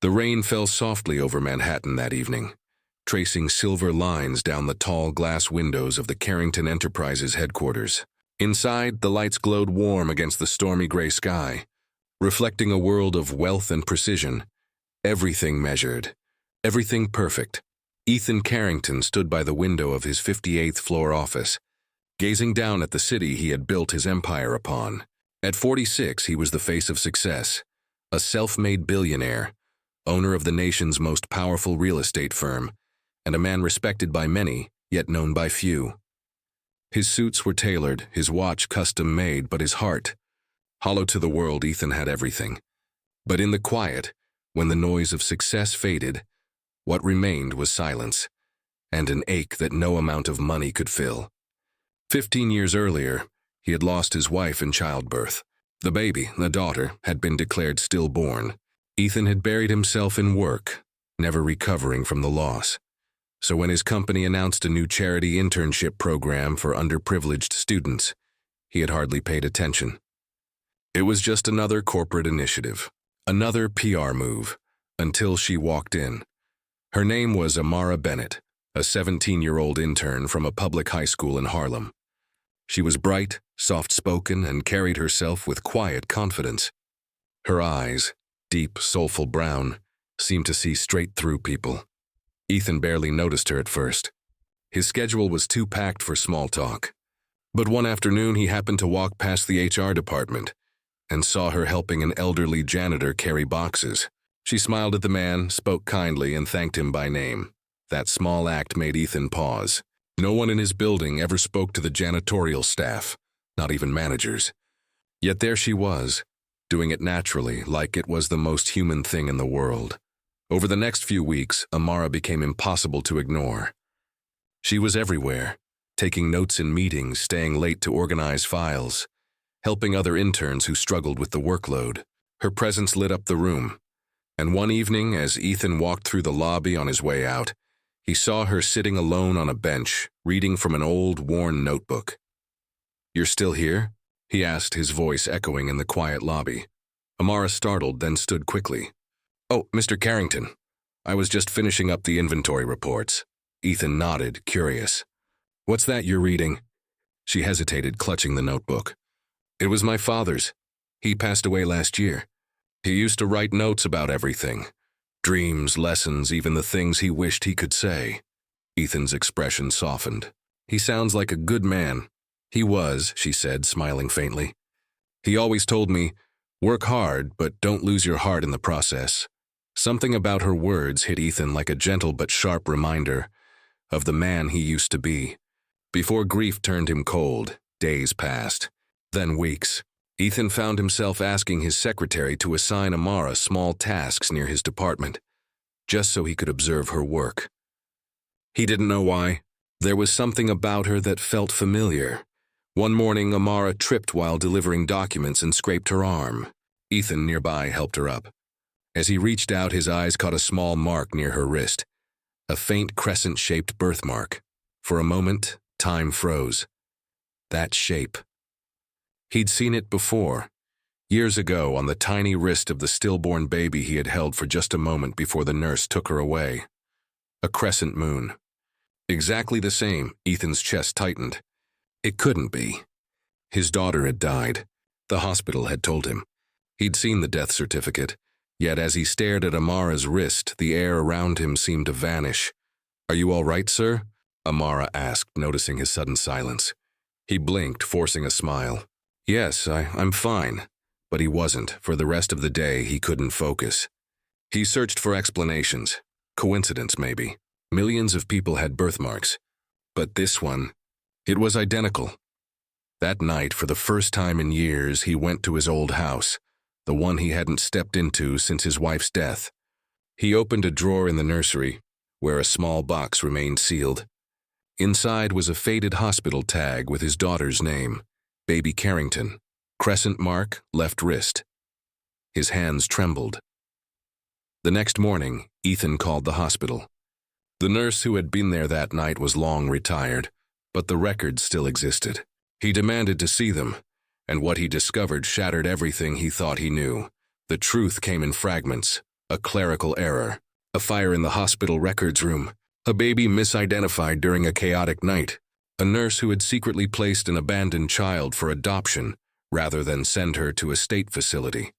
The rain fell softly over Manhattan that evening, tracing silver lines down the tall glass windows of the Carrington Enterprises headquarters. Inside, the lights glowed warm against the stormy gray sky, reflecting a world of wealth and precision. Everything measured, everything perfect. Ethan Carrington stood by the window of his 58th floor office, gazing down at the city he had built his empire upon. At 46, he was the face of success, a self-made billionaire, owner of the nation's most powerful real estate firm, and a man respected by many, yet known by few. His suits were tailored, his watch custom-made, but his heart, hollow to the world. Ethan had everything. But in the quiet, when the noise of success faded, what remained was silence, and an ache that no amount of money could fill. 15 years earlier, he had lost his wife in childbirth. The baby, the daughter, had been declared stillborn. Ethan had buried himself in work, never recovering from the loss. So when his company announced a new charity internship program for underprivileged students, he had hardly paid attention. It was just another corporate initiative, another PR move, until she walked in. Her name was Amara Bennett, a 17-year-old intern from a public high school in Harlem. She was bright, soft-spoken, and carried herself with quiet confidence. Her eyes, deep, soulful brown, seemed to see straight through people. Ethan barely noticed her at first. His schedule was too packed for small talk. But one afternoon he happened to walk past the HR department and saw her helping an elderly janitor carry boxes. She smiled at the man, spoke kindly, and thanked him by name. That small act made Ethan pause. No one in his building ever spoke to the janitorial staff, not even managers. Yet there she was, doing it naturally, like it was the most human thing in the world. Over the next few weeks, Amara became impossible to ignore. She was everywhere, taking notes in meetings, staying late to organize files, helping other interns who struggled with the workload. Her presence lit up the room, and one evening, as Ethan walked through the lobby on his way out, he saw her sitting alone on a bench, reading from an old, worn notebook. "You're still here?" he asked, his voice echoing in the quiet lobby. Amara startled, then stood quickly. "Oh, Mr. Carrington, I was just finishing up the inventory reports." Ethan nodded, curious. "What's that you're reading?" She hesitated, clutching the notebook. "It was my father's. He passed away last year. He used to write notes about everything. Dreams, lessons, even the things he wished he could say." Ethan's expression softened. "He sounds like a good man." "He was," she said, smiling faintly. "He always told me, work hard, but don't lose your heart in the process." Something about her words hit Ethan like a gentle but sharp reminder of the man he used to be. Before grief turned him cold, days passed, then weeks. Ethan found himself asking his secretary to assign Amara small tasks near his department, just so he could observe her work. He didn't know why. There was something about her that felt familiar. One morning, Amara tripped while delivering documents and scraped her arm. Ethan, nearby, helped her up. As he reached out, his eyes caught a small mark near her wrist, a faint crescent-shaped birthmark. For a moment, time froze. That shape. He'd seen it before, years ago on the tiny wrist of the stillborn baby he had held for just a moment before the nurse took her away. A crescent moon. Exactly the same. Ethan's chest tightened. It couldn't be. His daughter had died. The hospital had told him. He'd seen the death certificate. Yet as he stared at Amara's wrist, the air around him seemed to vanish. "Are you all right, sir?" Amara asked, noticing his sudden silence. He blinked, forcing a smile. "Yes, I'm fine." But he wasn't. For the rest of the day, he couldn't focus. He searched for explanations. Coincidence, maybe. Millions of people had birthmarks. But this one, it was identical. That night, for the first time in years, he went to his old house, the one he hadn't stepped into since his wife's death. He opened a drawer in the nursery, where a small box remained sealed. Inside was a faded hospital tag with his daughter's name, Baby Carrington, crescent mark, left wrist. His hands trembled. The next morning, Ethan called the hospital. The nurse who had been there that night was long retired, but the records still existed. He demanded to see them, and what he discovered shattered everything he thought he knew. The truth came in fragments, A clerical error. A fire in the hospital records room. A baby misidentified during a chaotic night. A nurse who had secretly placed an abandoned child for adoption rather than send her to a state facility,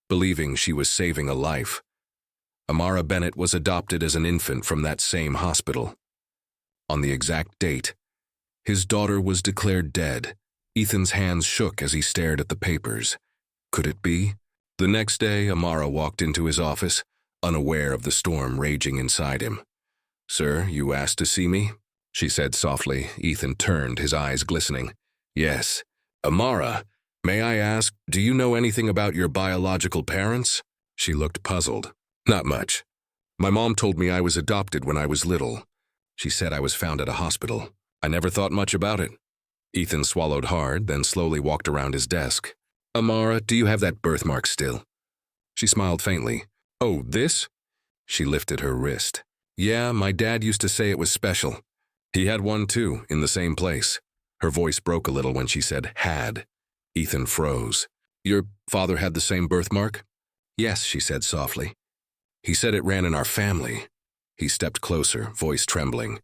believing she was saving a life. Amara Bennett was adopted as an infant from that same hospital. On the exact date, his daughter was declared dead. Ethan's hands shook as he stared at the papers. Could it be? The next day, Amara walked into his office, unaware of the storm raging inside him. "Sir, you asked to see me?" she said softly. Ethan turned, his eyes glistening. "Yes. Amara, may I ask, do you know anything about your biological parents?" She looked puzzled. "Not much. My mom told me I was adopted when I was little. She said I was found at a hospital. I never thought much about it." Ethan swallowed hard, then slowly walked around his desk. "Amara, do you have that birthmark still?" She smiled faintly. "Oh, this?" She lifted her wrist. "Yeah, my dad used to say it was special. He had one too, in the same place." Her voice broke a little when she said had. Ethan froze. "Your father had the same birthmark?" "Yes," she said softly. "He said it ran in our family." He stepped closer, voice trembling.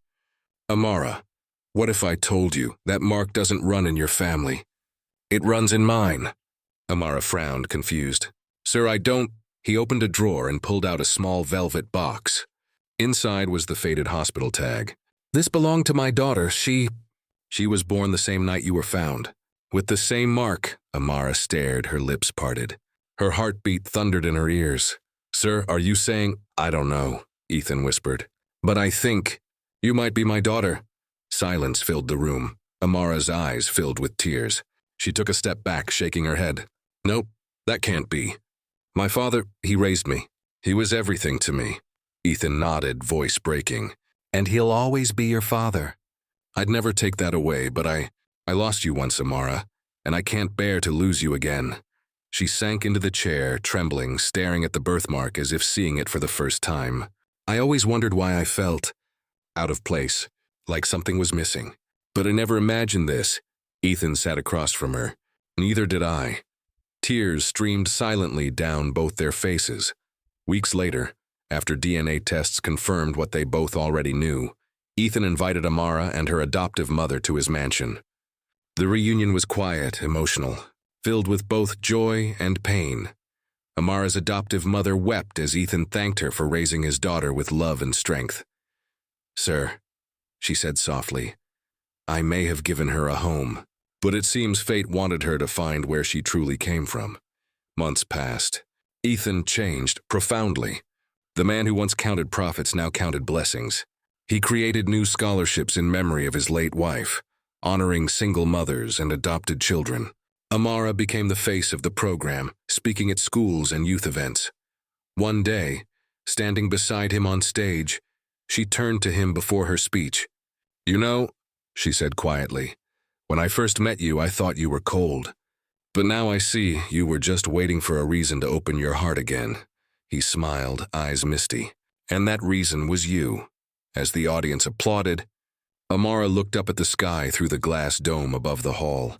"Amara, what if I told you that mark doesn't run in your family? It runs in mine." Amara frowned, confused. "Sir, I don't—" He opened a drawer and pulled out a small velvet box. Inside was the faded hospital tag. "This belonged to my daughter. She was born the same night you were found. With the same mark." Amara stared, her lips parted. Her heartbeat thundered in her ears. "Sir, are you saying—" "I don't know," Ethan whispered. "But I think you might be my daughter." Silence filled the room. Amara's eyes filled with tears. She took a step back, shaking her head. "Nope, that can't be. My father, he raised me. He was everything to me." Ethan nodded, voice breaking. "And he'll always be your father." "I'd never take that away, but I lost you once, Amara, and I can't bear to lose you again." She sank into the chair, trembling, staring at the birthmark as if seeing it for the first time. "I always wondered why I felt out of place, like something was missing. But I never imagined this." Ethan sat across from her. "Neither did I." Tears streamed silently down both their faces. Weeks later, after DNA tests confirmed what they both already knew, Ethan invited Amara and her adoptive mother to his mansion. The reunion was quiet, emotional, filled with both joy and pain. Amara's adoptive mother wept as Ethan thanked her for raising his daughter with love and strength. "Sir," she said softly, "I may have given her a home, but it seems fate wanted her to find where she truly came from." Months passed. Ethan changed profoundly. The man who once counted profits now counted blessings. He created new scholarships in memory of his late wife, honoring single mothers and adopted children. Amara became the face of the program, speaking at schools and youth events. One day, standing beside him on stage, she turned to him before her speech. "You know," she said quietly, "when I first met you, I thought you were cold. But now I see you were just waiting for a reason to open your heart again." He smiled, eyes misty. "And that reason was you." As the audience applauded, Amara looked up at the sky through the glass dome above the hall.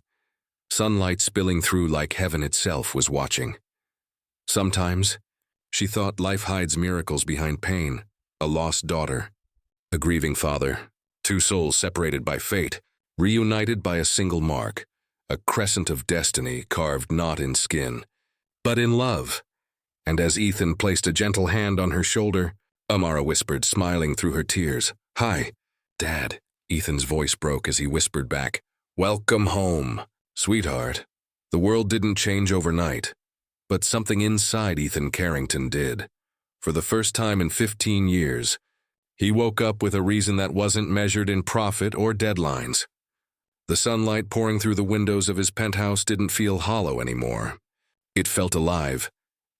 Sunlight spilling through like heaven itself was watching. Sometimes, she thought life hides miracles behind pain. A lost daughter, a grieving father, two souls separated by fate, reunited by a single mark, a crescent of destiny carved not in skin, but in love. And as Ethan placed a gentle hand on her shoulder, Amara whispered, smiling through her tears, "Hi, Dad." Ethan's voice broke as he whispered back, "Welcome home, sweetheart." The world didn't change overnight, but something inside Ethan Carrington did. For the first time in 15 years, he woke up with a reason that wasn't measured in profit or deadlines. The sunlight pouring through the windows of his penthouse didn't feel hollow anymore. It felt alive.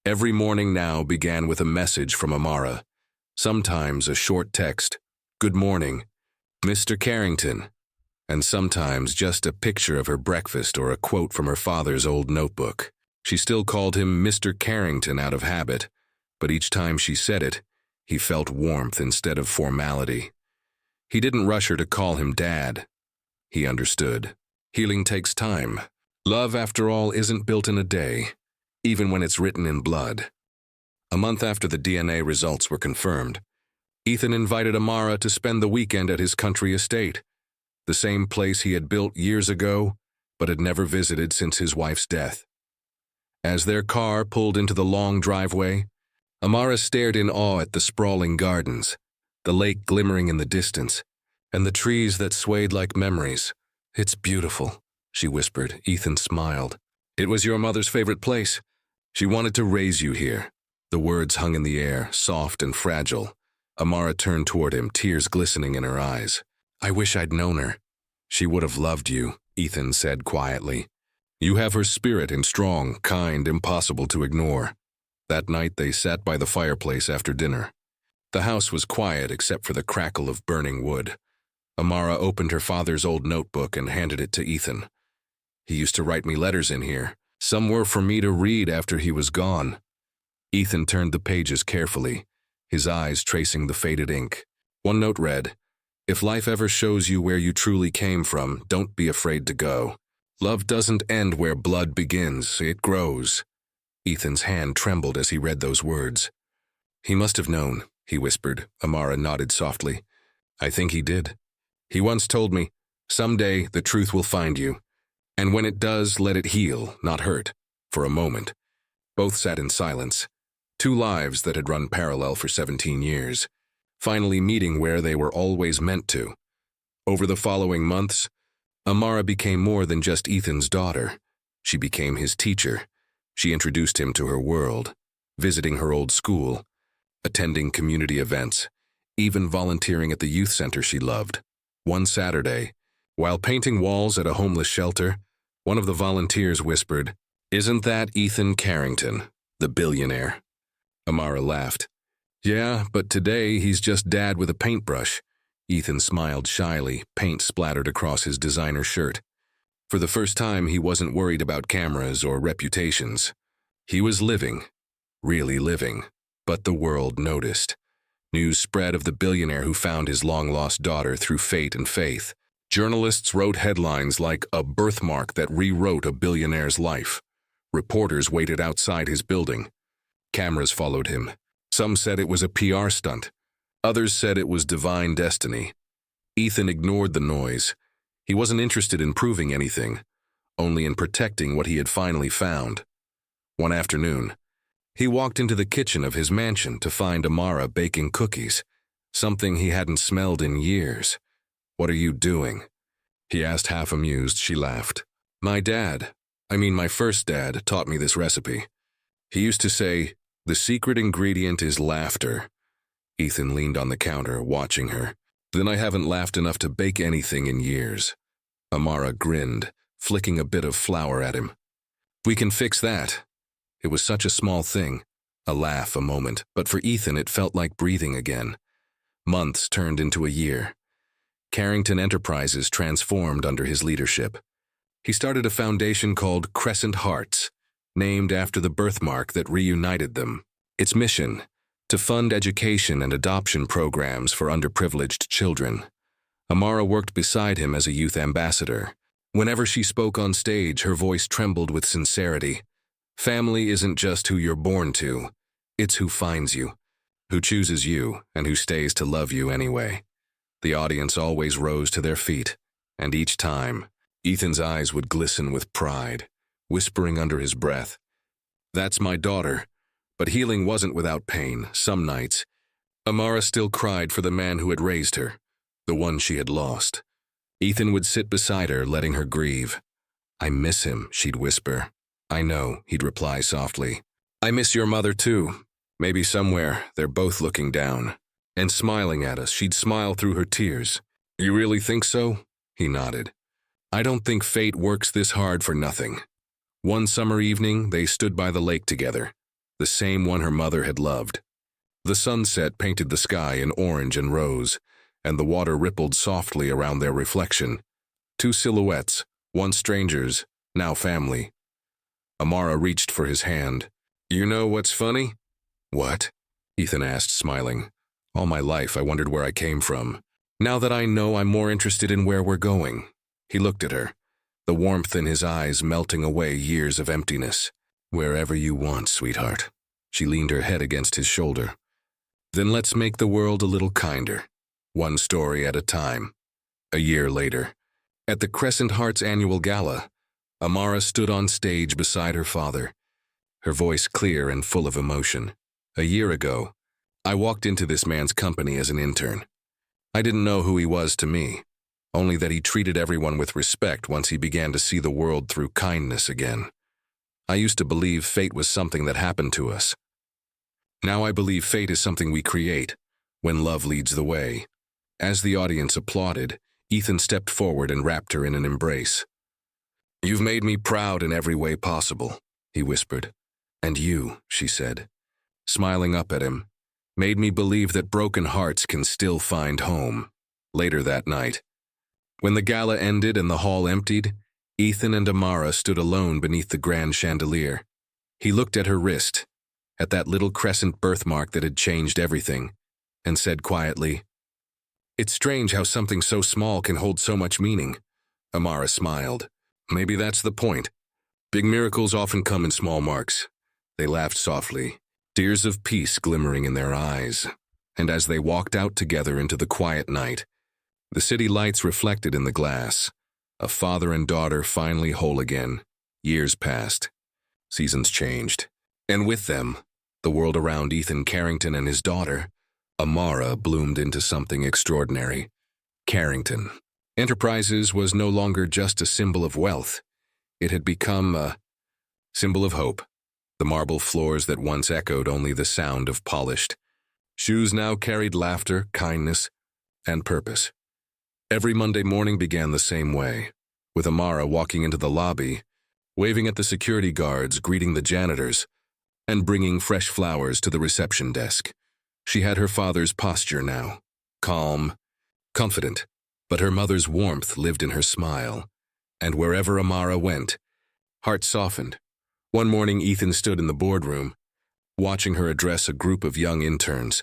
Every morning now began with a message from Amara. Sometimes a short text, "Good morning, Mr. Carrington," and sometimes just a picture of her breakfast or a quote from her father's old notebook. She still called him Mr. Carrington out of habit, but each time she said it, he felt warmth instead of formality. He didn't rush her to call him Dad. He understood. Healing takes time. Love, after all, isn't built in a day, even when it's written in blood. A month after the DNA results were confirmed, Ethan invited Amara to spend the weekend at his country estate, the same place he had built years ago but had never visited since his wife's death. As their car pulled into the long driveway, Amara stared in awe at the sprawling gardens, the lake glimmering in the distance, and the trees that swayed like memories. "It's beautiful," she whispered. Ethan smiled. "It was your mother's favorite place. She wanted to raise you here." The words hung in the air, soft and fragile. Amara turned toward him, tears glistening in her eyes. "I wish I'd known her." "She would have loved you," Ethan said quietly. "You have her spirit and strong, kind, impossible to ignore." That night they sat by the fireplace after dinner. The house was quiet except for the crackle of burning wood. Amara opened her father's old notebook and handed it to Ethan. "He used to write me letters in here. Some were for me to read after he was gone." Ethan turned the pages carefully, his eyes tracing the faded ink. One note read, "If life ever shows you where you truly came from, don't be afraid to go. Love doesn't end where blood begins, it grows." Ethan's hand trembled as he read those words. "He must have known," he whispered. Amara nodded softly. "I think he did. He once told me, 'Someday the truth will find you. And when it does, let it heal, not hurt.'" For a moment, both sat in silence. Two lives that had run parallel for 17 years, finally meeting where they were always meant to. Over the following months, Amara became more than just Ethan's daughter. She became his teacher. She introduced him to her world, visiting her old school, attending community events, even volunteering at the youth center she loved. One Saturday, while painting walls at a homeless shelter, one of the volunteers whispered, "Isn't that Ethan Carrington, the billionaire?" Amara laughed. "Yeah, but today he's just dad with a paintbrush." Ethan smiled shyly, paint splattered across his designer shirt. For the first time, he wasn't worried about cameras or reputations. He was living, really living. But the world noticed. News spread of the billionaire who found his long-lost daughter through fate and faith. Journalists wrote headlines like "A birthmark that rewrote a billionaire's life." Reporters waited outside his building. Cameras followed him. Some said it was a PR stunt. Others said it was divine destiny. Ethan ignored the noise. He wasn't interested in proving anything, only in protecting what he had finally found. One afternoon, he walked into the kitchen of his mansion to find Amara baking cookies, something he hadn't smelled in years. "What are you doing?" he asked, half amused. She laughed. My first dad, taught me this recipe. He used to say, 'The secret ingredient is laughter.'" Ethan leaned on the counter, watching her. "Then I haven't laughed enough to bake anything in years." Amara grinned, flicking a bit of flour at him. "We can fix that." It was such a small thing, a laugh, a moment, but for Ethan it felt like breathing again. Months turned into a year. Carrington Enterprises transformed under his leadership. He started a foundation called Crescent Hearts, named after the birthmark that reunited them. Its mission, to fund education and adoption programs for underprivileged children. Amara worked beside him as a youth ambassador. Whenever she spoke on stage, her voice trembled with sincerity. Family isn't just who you're born to, it's who finds you, who chooses you, and who stays to love you anyway. The audience always rose to their feet, and each time, Ethan's eyes would glisten with pride, whispering under his breath, "That's my daughter." But healing wasn't without pain. Some nights, Amara still cried for the man who had raised her, the one she had lost. Ethan would sit beside her, letting her grieve. "I miss him," she'd whisper. "I know," he'd reply softly. "I miss your mother too. Maybe somewhere they're both looking down." And smiling at us, she'd smile through her tears. "You really think so?" He nodded. "I don't think fate works this hard for nothing." One summer evening, they stood by the lake together, the same one her mother had loved. The sunset painted the sky in orange and rose, and the water rippled softly around their reflection. Two silhouettes, once strangers, now family. Amara reached for his hand. "You know what's funny?" "What?" Ethan asked, smiling. "All my life I wondered where I came from. Now that I know, I'm more interested in where we're going." He looked at her, the warmth in his eyes melting away years of emptiness. "Wherever you want, sweetheart." She leaned her head against his shoulder. Then let's make the world a little kinder. One story at a time. A year later, at the Crescent Hearts annual gala, Amara stood on stage beside her father, her voice clear and full of emotion. A year ago, I walked into this man's company as an intern. I didn't know who he was to me, only that he treated everyone with respect once he began to see the world through kindness again. I used to believe fate was something that happened to us. Now I believe fate is something we create, when love leads the way. As the audience applauded, Ethan stepped forward and wrapped her in an embrace. "You've made me proud in every way possible," he whispered. "And you," she said, smiling up at him, "made me believe that broken hearts can still find home." Later that night, when the gala ended and the hall emptied, Ethan and Amara stood alone beneath the grand chandelier. He looked at her wrist, at that little crescent birthmark that had changed everything, and said quietly, "It's strange how something so small can hold so much meaning." Amara smiled. "Maybe that's the point. Big miracles often come in small marks." They laughed softly, tears of peace glimmering in their eyes. And as they walked out together into the quiet night, the city lights reflected in the glass. A father and daughter finally whole again. Years passed. Seasons changed. And with them, the world around Ethan Carrington and his daughter, Amara, bloomed into something extraordinary. Carrington Enterprises was no longer just a symbol of wealth. It had become a symbol of hope. The marble floors that once echoed only the sound of polished shoes now carried laughter, kindness, and purpose. Every Monday morning began the same way, with Amara walking into the lobby, waving at the security guards, greeting the janitors, and bringing fresh flowers to the reception desk. She had her father's posture now, calm, confident, but her mother's warmth lived in her smile, and wherever Amara went, hearts softened. One morning, Ethan stood in the boardroom, watching her address a group of young interns,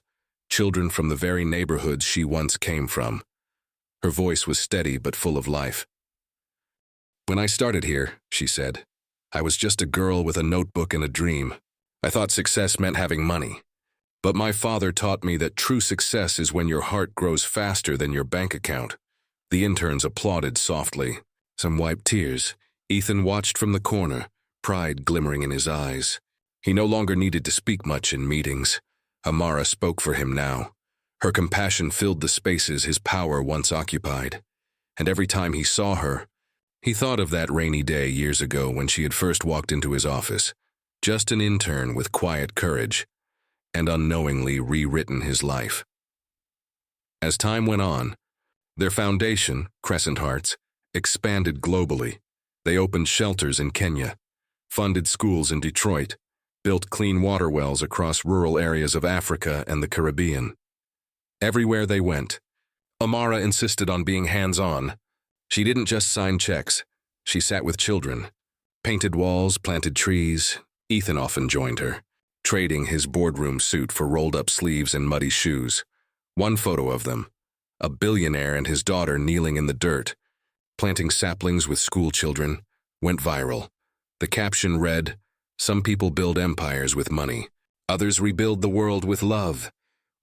children from the very neighborhoods she once came from. Her voice was steady but full of life. "When I started here," she said, "I was just a girl with a notebook and a dream. I thought success meant having money. But my father taught me that true success is when your heart grows faster than your bank account." The interns applauded softly. Some wiped tears. Ethan watched from the corner, pride glimmering in his eyes. He no longer needed to speak much in meetings. Amara spoke for him now. Her compassion filled the spaces his power once occupied. And every time he saw her, he thought of that rainy day years ago when she had first walked into his office, just an intern with quiet courage, and unknowingly rewritten his life. As time went on, their foundation, Crescent Hearts, expanded globally. They opened shelters in Kenya, funded schools in Detroit, built clean water wells across rural areas of Africa and the Caribbean. Everywhere they went, Amara insisted on being hands-on. She didn't just sign checks. She sat with children, painted walls, planted trees. Ethan often joined her, trading his boardroom suit for rolled-up sleeves and muddy shoes. One photo of them, a billionaire and his daughter kneeling in the dirt, planting saplings with school children, went viral. The caption read, "Some people build empires with money. Others rebuild the world with love."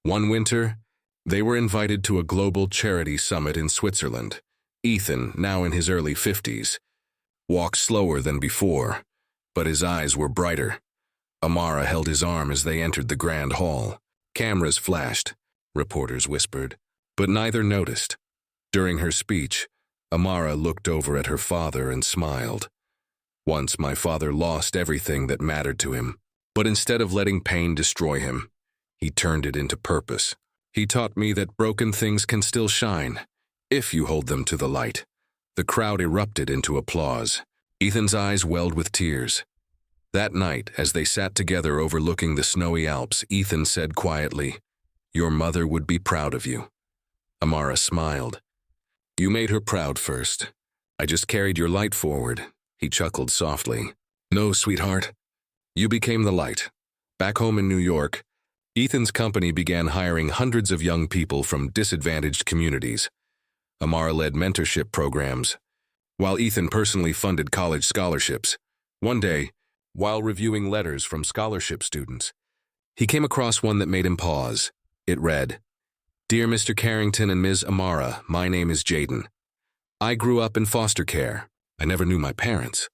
One winter, they were invited to a global charity summit in Switzerland. Ethan, now in his early 50s, walked slower than before, but his eyes were brighter. Amara held his arm as they entered the grand hall. Cameras flashed, reporters whispered, but neither noticed. During her speech, Amara looked over at her father and smiled. "Once my father lost everything that mattered to him, but instead of letting pain destroy him, he turned it into purpose. He taught me that broken things can still shine, if you hold them to the light." The crowd erupted into applause. Ethan's eyes welled with tears. That night, as they sat together overlooking the snowy Alps, Ethan said quietly, "Your mother would be proud of you." Amara smiled. "You made her proud first. I just carried your light forward." He chuckled softly. "No, sweetheart. You became the light." Back home in New York, Ethan's company began hiring hundreds of young people from disadvantaged communities. Amara led mentorship programs, while Ethan personally funded college scholarships. One day, while reviewing letters from scholarship students, He came across one that made him pause. It read, "Dear Mr. Carrington and Ms. Amara, my name is Jaden. I grew up in foster care. I never knew my parents.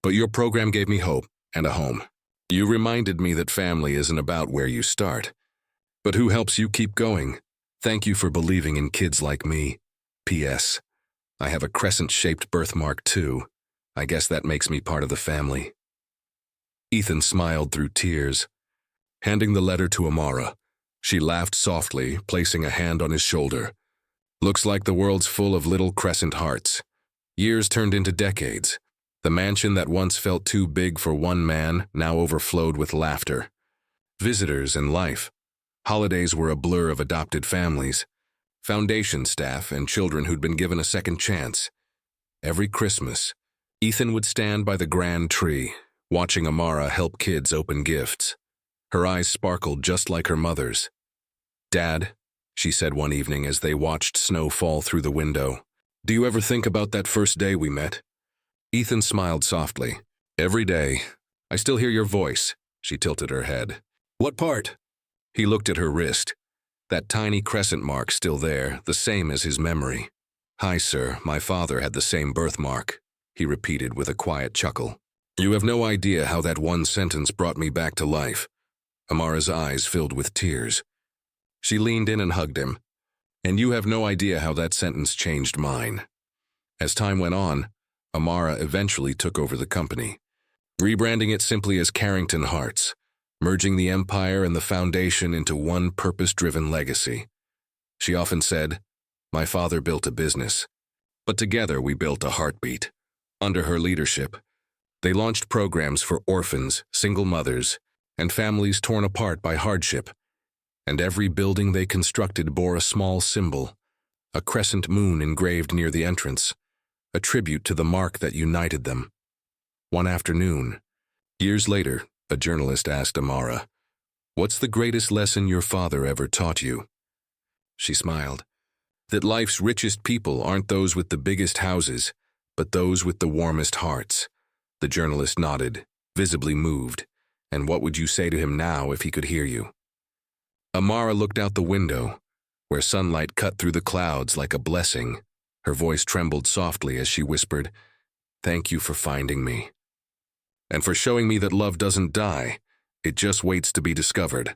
But your program gave me hope and a home. You reminded me that family isn't about where you start, but who helps you keep going. Thank you for believing in kids like me. P.S. I have a crescent-shaped birthmark too. I guess that makes me part of the family." Ethan smiled through tears. Handing the letter to Amara, she laughed softly, placing a hand on his shoulder. "Looks like the world's full of little crescent hearts. Years turned into decades. The mansion that once felt too big for one man now overflowed with laughter. Visitors and life. Holidays were a blur of adopted families, foundation staff, and children who'd been given a second chance. Every Christmas, Ethan would stand by the grand tree, watching Amara help kids open gifts. Her eyes sparkled just like her mother's. "Dad," she said one evening as they watched snow fall through the window, "do you ever think about that first day we met?" Ethan smiled softly. "Every day. I still hear your voice." She tilted her head. "What part?" He looked at her wrist. That tiny crescent mark still there, the same as his memory. "Hi, sir. My father had the same birthmark," he repeated with a quiet chuckle. "You have no idea how that one sentence brought me back to life." Amara's eyes filled with tears. She leaned in and hugged him. "And you have no idea how that sentence changed mine." As time went on, Amara eventually took over the company, rebranding it simply as Carrington Hearts, merging the empire and the foundation into one purpose-driven legacy. She often said, "My father built a business, but together we built a heartbeat." Under her leadership, they launched programs for orphans, single mothers, and families torn apart by hardship. And every building they constructed bore a small symbol, a crescent moon engraved near the entrance, a tribute to the mark that united them. One afternoon, years later, a journalist asked Amara, "What's the greatest lesson your father ever taught you?" She smiled. "That life's richest people aren't those with the biggest houses, but those with the warmest hearts." The journalist nodded, visibly moved. "And what would you say to him now if he could hear you?" Amara looked out the window, where sunlight cut through the clouds like a blessing. Her voice trembled softly as she whispered, "Thank you for finding me. And for showing me that love doesn't die, it just waits to be discovered."